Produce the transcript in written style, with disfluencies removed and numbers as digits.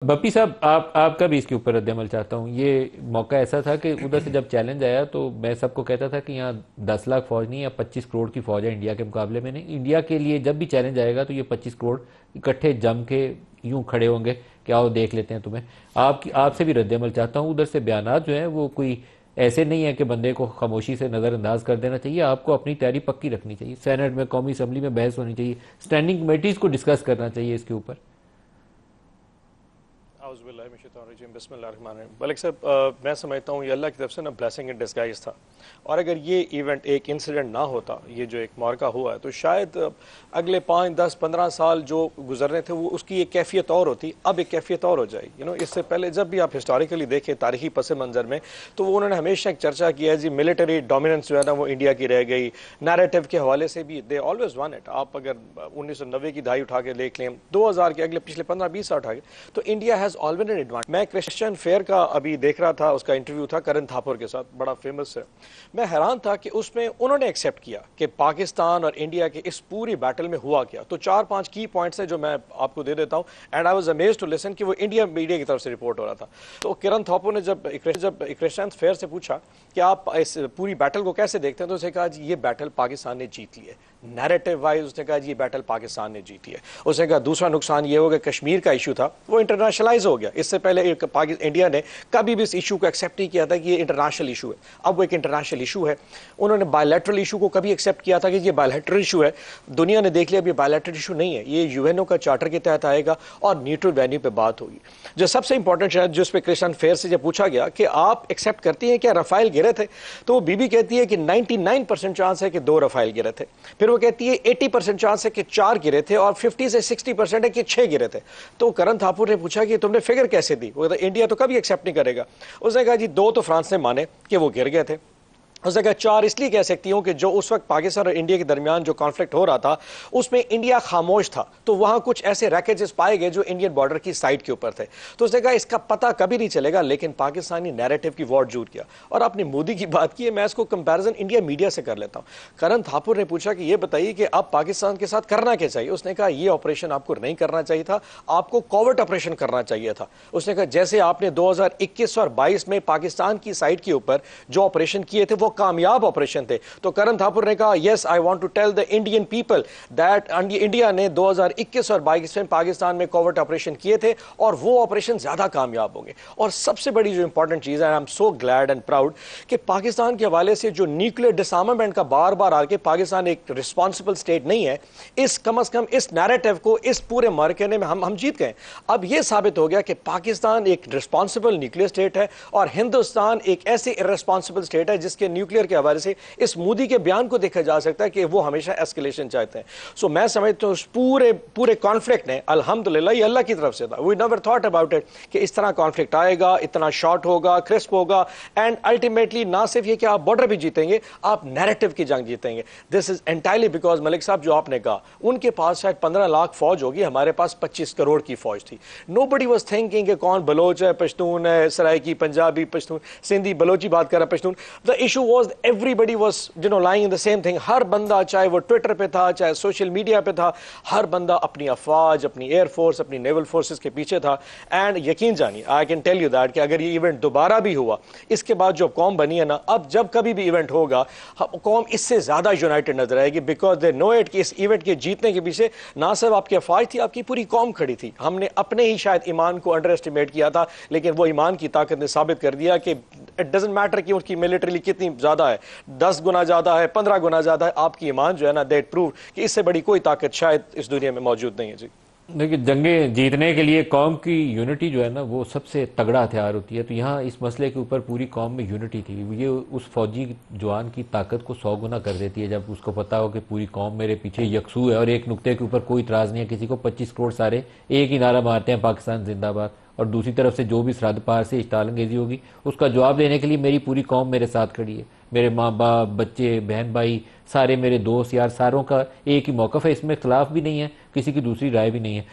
बप्पी साहब, आपका भी इसके ऊपर रद्द अमल चाहता हूँ। ये मौका ऐसा था कि उधर से जब चैलेंज आया तो मैं सबको कहता था कि यहाँ 10 लाख फौज नहीं या 25 करोड़ की फौज है इंडिया के मुकाबले में। नहीं, इंडिया के लिए जब भी चैलेंज आएगा तो ये 25 करोड़ इकट्ठे जम के यूं खड़े होंगे कि आओ देख लेते हैं तुम्हें। आपसे भी रद्द अमल चाहता हूँ। उधर से बयानात जो हैं वो कोई ऐसे नहीं है कि बंदे को खामोशी से नज़रअंदाज कर देना चाहिए। आपको अपनी तैयारी पक्की रखनी चाहिए। सेनेट में, कौमी असम्बली में बहस होनी चाहिए, स्टैंडिंग कमेटीज को डिस्कस करना चाहिए इसके ऊपर। मलिक साहब, मैं समझता हूँ ये अल्लाह की तरफ से ना ब्लेसिंग इन डिस्गाइज था। और अगर ये इवेंट एक इंसिडेंट ना होता, ये जो एक मार्का हुआ है, तो शायद अगले 5, 10, 15 साल जो गुजरने थे वो उसकी एक कैफियत और होती। अब एक कैफियत और हो जाएगी। इससे पहले जब भी आप हिस्टोरिकली देखें तारीखी पस मंजर में, तो वो उन्होंने हमेशा एक चर्चा की है जी मिलिट्री डोमिनेंस जो है ना वो इंडिया की रह गई। नैरेटिव के हवाले से भी दे ऑलवेज वन इट। आप अगर 1990 की दहाई उठा के देख लें, 2000 के अगले पिछले 15-20 साल उठा के, तो India has always an advantage. मैं क्रिश्चियन फेयर का अभी देख रहा था, उसका इंटरव्यू था करण थापुर के साथ, बड़ा फेमस है। मैं हैरान था कि उसमें उन्होंने एक्सेप्ट किया कि पाकिस्तान और इंडिया के इस पूरी बैटल में हुआ क्या। तो 4-5 की पॉइंट्स है जो मैं आपको दे देता हूं, and I was amazed to listen कि वो इंडिया मीडिया की तरफ से रिपोर्ट हो रहा था। तो किरण थापुर ने जब क्रिश्चियन फेयर से पूछा कि आप इस पूरी बैटल को कैसे देखते हैं, तो उसने कहा जी ये बैटल पाकिस्तान ने जीत ली है। नैरेटिव वाइज उसने कहा जी ये बैटल पाकिस्तान ने जीती है। उसने कहा दूसरा नुकसान ये हो गया, कश्मीर का इशू था वो इंटरनेशनलाइज हो गया। इससे पहले इंडिया ने कभी भी इस इशू को एक्सेप्ट नहीं किया था कि ये इंटरनेशनल इशू है। अब वो एक इंटरनेशनल इशू है। उन्होंने बायलैटरल इशू को कभी एक्सेप्ट किया था कि ये बायलैटरल इशू है। दुनिया ने देख लिया अब ये बायलैटरल इशू नहीं है, ये यूएनओ का चार्टर के तहत आएगा और न्यूट्रल वेन्यू पे बात होगी। जो सबसे इंपॉर्टेंट शायद जिस पे क्रिश्चियन फेयर से जब पूछा गया कि आप एक्सेप्ट करती हैं क्या रफाइल गिरे थे, तो वो बीबी कहती है कि 99% चांस है कि 2 रफाइल गिरे थे। फिर वो कहती है 80% चांस है कि 4 गिरे थे और 50 से 60% है कि 6 गिरे थे। तो करण थापुर ने पूछा कि तुमने फिगर कैसे दी? वो कहता इंडिया तो कभी एक्सेप्ट नहीं करेगा। उसने कहा जी 2 तो फ्रांस ने माने कि वो गिर गए थे। उसने कहा 4 इसलिए कह सकती हूं कि जो उस वक्त पाकिस्तान और इंडिया के दरमियान जो कॉन्फ्लिक्ट हो रहा था उसमें इंडिया खामोश था, तो वहां कुछ ऐसे रैकेजेस पाए गए जो इंडियन बॉर्डर की साइड के ऊपर थे। तो उसने कहा इसका पता कभी नहीं चलेगा, लेकिन पाकिस्तानी नैरेटिव की वॉर जूट गया। और आपने मोदी की बात की है, मैं इसको कंपैरिजन इंडिया मीडिया से कर लेता हूं। करण थापुर ने पूछा कि ये बताइए कि अब पाकिस्तान के साथ करना क्या चाहिए। उसने कहा ये ऑपरेशन आपको नहीं करना चाहिए था, आपको कॉवर्ट ऑपरेशन करना चाहिए था। उसने कहा जैसे आपने 2021 और 22 में पाकिस्तान की साइड के ऊपर जो ऑपरेशन किए थे वो कामयाब ऑपरेशन थे। तो करण थापुर ने कहा yes I want to tell the Indian people that India ने 2021 और 22 में पाकिस्तान में कॉवर्ट ऑपरेशन किए थे और वो ऑपरेशन ज्यादा कामयाब होंगे। और सबसे बड़ी जो इंपॉर्टेंट चीज है, I am so glad and proud कि पाकिस्तान के हवाले से जो न्यूक्लियर डिसआर्मामेंट का बार बार आके पाकिस्तान एक रिस्पॉन्सिबल स्टेट नहीं है, इस कम से कम इस नैरेटिव को इस पूरे मार्केने में हम जीत गए। अब यह साबित हो गया कि पाकिस्तान एक रिस्पॉन्सिबल न्यूक्लियर स्टेट है और हिंदुस्तान एक ऐसी इररिस्पॉन्सिबल स्टेट है जिसके न्यूक्लियर के हवाले से इस मोदी के बयान को देखा जा सकता है कि वो हमेशा एस्केलेशन चाहते हैं। सो मैं समझता हूं पूरे कॉन्फ्लिक्ट ने अल्हम्दुलिल्लाह ये अल्लाह की तरफ से था। We never thought about it कि इस तरह कॉन्फ्लिक्ट आएगा, इतना शॉर्ट होगा, क्रिस्प होगा, एंड अल्टीमेटली ना सिर्फ ये कि आप बॉर्डर भी जीतेंगे, आप नैरेटिव की जंग जीतेंगे। This is entirely because Malik साहब जो आपने कहा, उनके पास शायद 15 लाख फौज होगी, हमारे पास 25 करोड़ की फौज थी। नोबडी वाज थिंकिंग कि कौन बलोच है, पश्तून है, सराइकी, पंजाबी, पश्तून, सिंधी, बलोची बात कर रहा है, Pashtun. The issue was everybody was lying in the same thing. हर बंदा चाहे वो ट्विटर पे था, चाहे सोशल मीडिया पे था, हर बंदा अपनी अफवाज, अपनी एयरफोर्स, अपनी नेवल फोर्सेस के पीछे था। एंड यकीन जानिए, I can tell you that कि अगर ये इवेंट दोबारा भी हुआ, इसके बाद जो कौम बनी है ना, अब जब कभी भी इवेंट होगा कौम इससे ज्यादा यूनाइटेड नजर आएगी, बिकॉज दे नो इट कि इस इवेंट के जीतने के पीछे ना सिर्फ आपकी अफवाज थी, आपकी पूरी कौम खड़ी थी। हमने अपने ही शायद ईमान को अंडर एस्टिमेट किया था, लेकिन वो ईमान की ताकत ने साबित कर दिया कि इट डजंट मैटर कि उसकी मिलिट्री कितनी ज्यादा है, 10 गुना ज्यादा है, 15 गुना ज्यादा है, आपकी ईमान जो है ना दैट प्रूव कि इससे बड़ी कोई ताकत शायद इस दुनिया में मौजूद नहीं है। जी देखिए, जंगें जीतने के लिए कौम की यूनिटी जो है ना वो सबसे तगड़ा हथियार होती है। तो यहाँ इस मसले के ऊपर पूरी कौम में यूनिटी थी। ये उस फौजी जवान की ताकत को 100 गुना कर देती है जब उसको पता हो कि पूरी कौम मेरे पीछे यकसू है और एक नुक्ते के ऊपर कोई इतराज नहीं है किसी को। 25 करोड़ सारे एक ही नारा मारते हैं, पाकिस्तान जिंदाबाद। और दूसरी तरफ से जो भी सरहद पार से इश्तालंगेजी होगी उसका जवाब देने के लिए मेरी पूरी कौम मेरे साथ खड़ी है। मेरे माँ बाप, बच्चे, बहन भाई, सारे मेरे दोस्त यार, सारों का एक ही मौक़िफ़ है। इसमें इख्तलाफ भी नहीं है, किसी की दूसरी राय भी नहीं है।